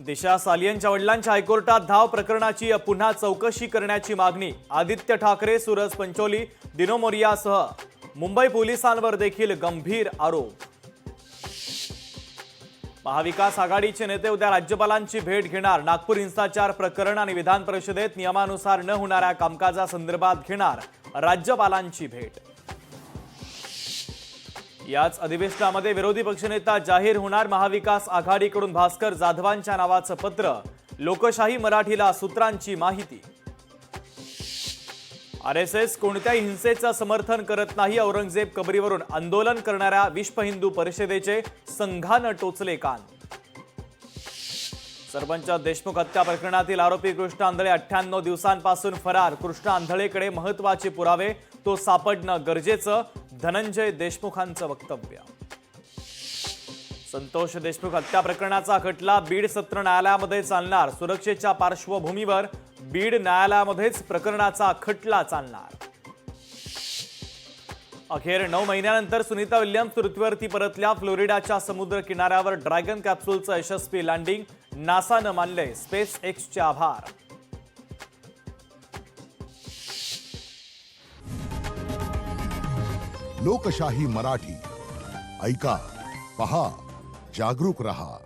दिशा सालियनच्या वडिलांच्या हायकोर्टात धाव प्रकरणाची पुन्हा चौकशी करण्याची मागणी। आदित्य ठाकरे, सूरज पंचोली, दिनो मोरियासह मुंबई पोलिसांवर देखील गंभीर आरोप। महाविकास आघाडीचे नेते उद्या राज्यपालांची भेट घेणार। नागपूर हिंसाचार प्रकरण आणि विधान परिषदेत नियमानुसार न होणाऱ्या कामकाजासंदर्भात घेणार राज्यपालांची भेट। याच अधिवेशनामध्ये विरोधी पक्षनेता जाहीर होणार। महाविकास आघाडीकडून भास्कर जाधवांच्या नावाचं पत्र। लोकशाही मराठीला सूत्रांची माहिती। आरएसएस कोणत्याही हिंसेचं समर्थन करत नाही। औरंगजेब कबरीवरून आंदोलन करणाऱ्या विश्व हिंदू परिषदेचे संघानं टोचले कान। सरपंच देशमुख हत्या प्रकरणातील आरोपी कृष्ण आंधळे 98 दिवसांपासून फरार। कृष्ण आंधळेकडे महत्त्वाचे पुरावे, तो सापडणं गरजेचं, धनंजय देशमुखांचं वक्तव्य। संतोष देशमुख हत्या प्रकरणाचा खटला बीड सत्र न्यायालयामध्ये चालणार। सुरक्षेच्या पार्श्वभूमीवर बीड न्यायालयामध्येच प्रकरणाचा खटला चालणार। अखेर 9 महिन्यानंतर सुनीता विल्यम्स पृथ्वीवरती परतल्या। फ्लोरिडाच्या समुद्र किनाऱ्यावर ड्रॅगन कॅप्सूलचं यशस्वी लँडिंग। नासानं मानले स्पेस एक्सचे आभार। लोकशाही मराठी ऐका, पहा, जागरूक रहा।